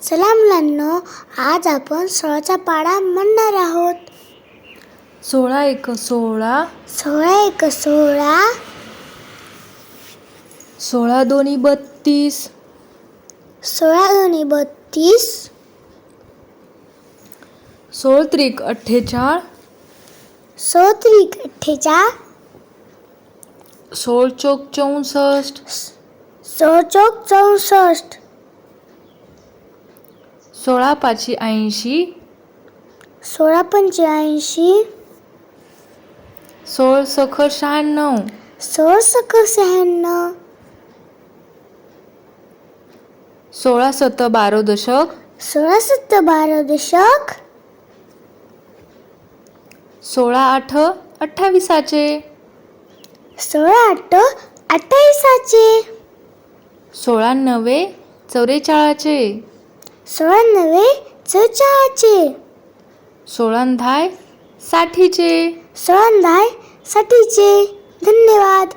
चला मुलांनो, आज आपण 16चा पाढा म्हणणार आहोत. 16 एक 16, 16 एक 16, 16 दोन्ही 32, 16 दोन्ही 32, 16 त्रिक 48, 16 त्रिक 48, 16 चौक 64, 16 चौक 64, 16 पाची 80, 16 पंचे 80, 16 सख 96, 16 सख 96, 16 सत 12 दशक, 16 सत्त 12 दशक, 16 आठ 28चे, 16 आठ 28चे, 16 नवे 44चे, 16 नवे 44चे, 16 धाय 60चे. 16 10 60चे. धन्यवाद.